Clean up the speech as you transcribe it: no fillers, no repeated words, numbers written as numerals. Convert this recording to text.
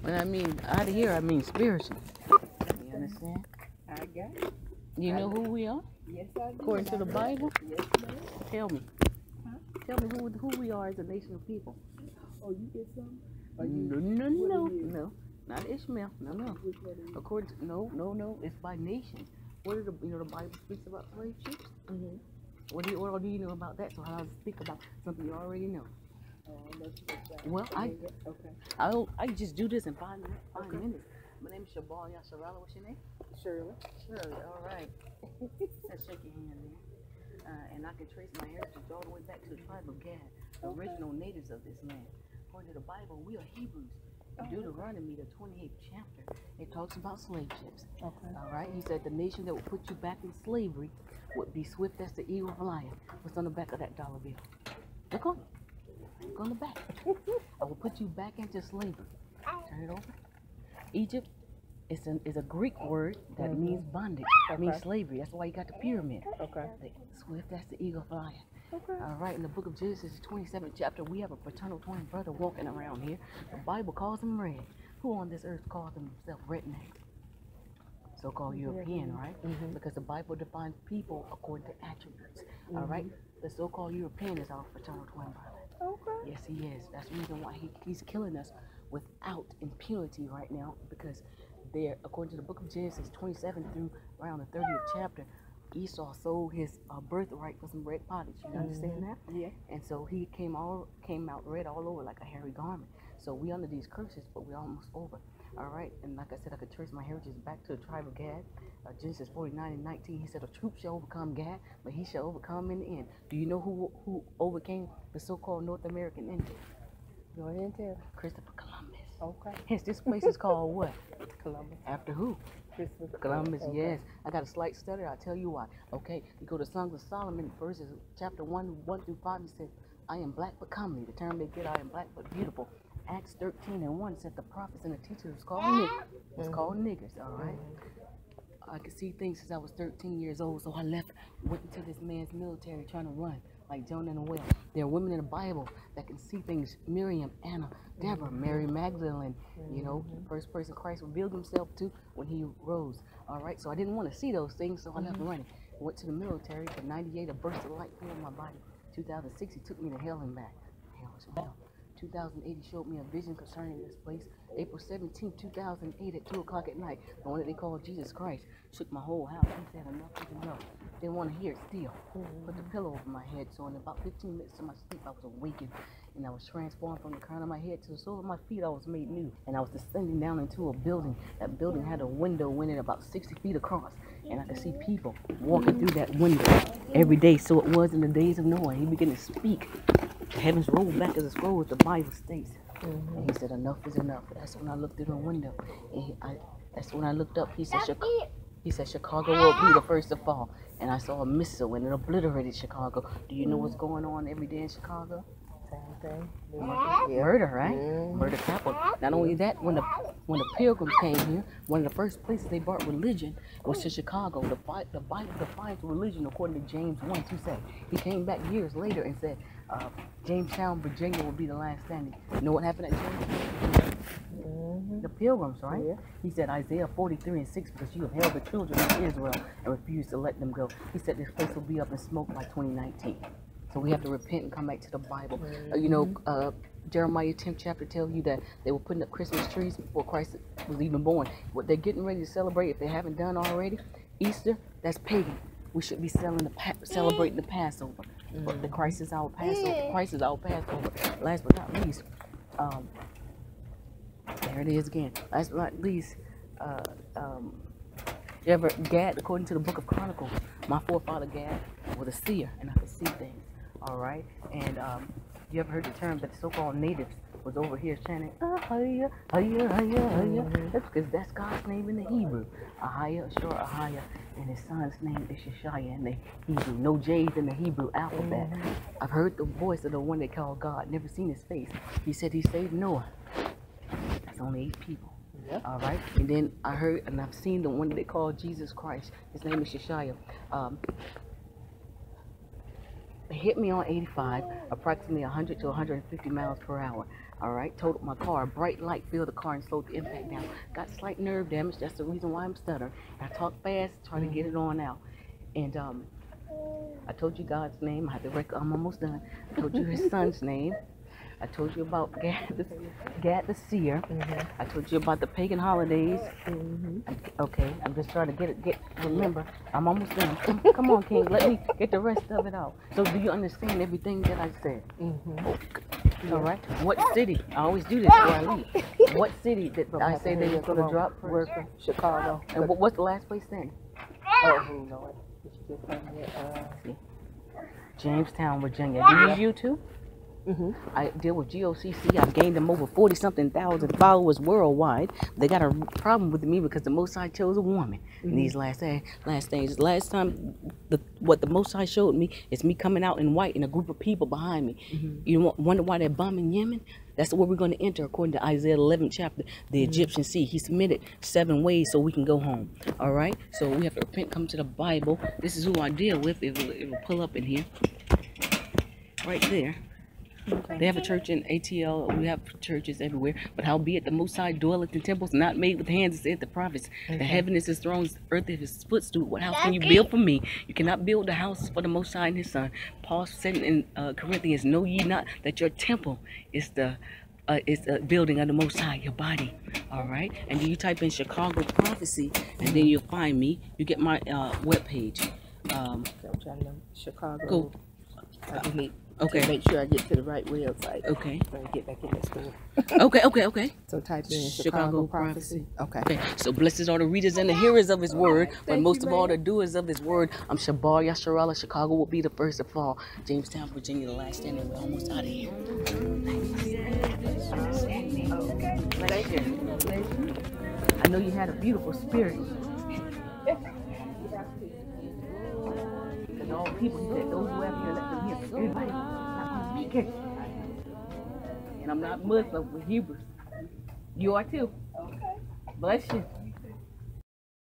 When I mean out of here, I mean spiritually. You understand? I got it. You know who we are? Yes, I do. According to the Bible? Yes, ma'am. Tell me. Huh? Tell me who we are as a nation of people. Oh, you get something? No. Not Ishmael. No. Which one is it? According to, no. It's by nations. What is the Bible speaks about slave ships? Mm-hmm. What all do you know about that? So how does it speak about something you already know? Well, I just do this in 5 minutes. 5 minutes. My name is Shabal Yasharala. What's your name? Shirley. All right. Let's shake your hand there. And I can trace my heritage all the way back to the tribe of Gad, the original natives of this land. According to the Bible, we are Hebrews. In Deuteronomy, the 28th chapter, it talks about slave ships. Okay. All right. He said the nation that would put you back in slavery would be swift as the eagle flying. What's on the back of that dollar bill? Look on it. Look on the back. I will put you back into slavery. Turn it over. Egypt is a Greek word that means bondage. That means slavery. That's why you got the pyramid. Okay. Swift as the eagle flying. Okay. All right. In the book of Genesis, 27th chapter, we have a fraternal twin brother walking around here. The Bible calls him red. Who on this earth calls himself redneck? So-called European, right? Because the Bible defines people according to attributes. All right. The so-called European is our fraternal twin brother. Okay. Yes, he is. That's the reason why he's killing us without impunity right now, because there, according to the book of Genesis 27 through around the 30th chapter, Esau sold his birthright for some red pottage. You understand that? Yeah. And so he came out red all over like a hairy garment. So we under these curses, but we're almost over. All right. And like I said, I could trace my heritage back to the tribe of Gad. Genesis 49:19. He said, "A troop shall overcome Gad, but he shall overcome in the end." Do you know who overcame the so-called North American Indians? Go ahead and tell. Christopher Columbus. Okay. Hence, this place is called what? Columbus. After who? Christopher Columbus. Okay. Yes. I got a slight stutter. I'll tell you why. Okay. You go to Songs of Solomon, verses chapter 1 through 5. He said, "I am black but comely." The term they get, "I am black but beautiful." Acts 13:1 said the prophets and the teachers was called niggers. It's called niggers. All right. I could see things since I was 13 years old, so I went into this man's military trying to run, like Jonah and the whale. There are women in the Bible that can see things. Miriam, Anna, Deborah, Mary Magdalene, the first person Christ revealed himself to when he rose. All right, so I didn't want to see those things, so I left running. Went to the military. For 98, a burst of light filled my body. 2006, he took me to hell and back. Hell was hell. 2008, he showed me a vision concerning this place. April 17, 2008 at 2 o'clock at night, the one that they call Jesus Christ, shook my whole house. He said, "Enough is enough." Didn't want to hear it still. Put the pillow over my head, so in about 15 minutes to my sleep, I was awakened, and I was transformed from the crown of my head to the sole of my feet. I was made new, and I was descending down into a building. That building had a window in it about 60 feet across, and I could see people walking through that window every day. So it was in the days of Noah. He began to speak. The heavens rolled back as a scroll, as the Bible states. And he said, "Enough is enough." That's when I looked through the window. And that's when I looked up. He said, Chicago will be the first to fall. And I saw a missile, and it obliterated Chicago. Do you know what's going on every day in Chicago? Same thing. Murder, right? Murder capital. Not only that, when the Pilgrims came here, one of the first places they brought religion was to Chicago. The Bible defines religion according to James 1:2. He came back years later and said, Jamestown, Virginia will be the last standing. You know what happened at Jamestown? The Pilgrims, right? Yeah. He said Isaiah 43:6, "Because you have held the children of Israel and refused to let them go." He said this place will be up in smoke by 2019. So we have to repent and come back to the Bible. Jeremiah 10th chapter tells you that they were putting up Christmas trees before Christ was even born. What they're getting ready to celebrate, if they haven't done already, Easter, that's pagan. We should be celebrating the Passover. But the Christ is our Passover. Christ is our Passover. Last but not least, there it is again. Last but not least, Gad, according to the book of Chronicles, my forefather Gad was a seer, and I could see things. All right, and you ever heard the term that the so-called natives was over here chanting, "Ahaya, ahaya, ahaya, ahaya"? That's because that's God's name in the Hebrew. Ahaya, Ashur, Ahaya, and his son's name is Shishaya in the Hebrew. No J's in the Hebrew alphabet. I've heard the voice of the one they call God, never seen his face. He said he saved Noah. That's only 8 people. Yep. All right, and then I heard and I've seen the one that they call Jesus Christ. His name is Shishaya. It hit me on 85, approximately 100 to 150 miles per hour. All right, totaled my car. Bright light filled the car and slowed the impact down. Got slight nerve damage. That's the reason why I'm stuttering. I talk fast, try to get it on out. And I told you God's name. I had to I'm almost done. I told you His Son's name. I told you about Gad the seer. I told you about the pagan holidays. Okay, I'm just trying to remember. I'm almost done. Come on, King. Let me get the rest of it out. So do you understand everything that I said? All right. What city? I always do this before I leave. What city did I say they were going to drop first? Chicago. And what's the last place then? Oh, who knows? Jamestown, Virginia. Do you too? I deal with GOCC. I've gained them over 40-something thousand followers worldwide. They got a problem with me because the Most High chose a woman in these last days. Last time, what the Most High showed me is me coming out in white and a group of people behind me. You wonder why they're bombing Yemen? That's where we're going to enter according to Isaiah 11th chapter, the Egyptian sea. He submitted 7 ways so we can go home. All right? So we have to repent, come to the Bible. This is who I deal with. It will pull up in here. Right there. They have a church in ATL. We have churches everywhere. But howbeit the Most High dwelleth in temples not made with hands, saith the prophets. The heaven is His throne, the earth is His footstool. What house can you build for me? You cannot build the houses for the Most High and His Son. Paul said in Corinthians, know ye not that your temple is the building of the Most High, your body. All right? And then you type in Chicago Prophecy, and then you'll find me. You get my webpage. Chicago. Go. I just need Okay. to make sure I get to the right website. Okay. So I get back in the store. Okay. So type in Chicago Prophecy. Okay. So blessed are the readers and the hearers of His word, but most of all the doers of His word. I'm Shabar Yasharala. Chicago will be the first to fall. Jamestown, Virginia, the last standing. We're almost out of here. I know you had a beautiful spirit. And all people, He said, those who have here, let them hear. Everybody, not going to make it. And I'm not Muslim, we're Hebrews. You are too. Okay. Bless you.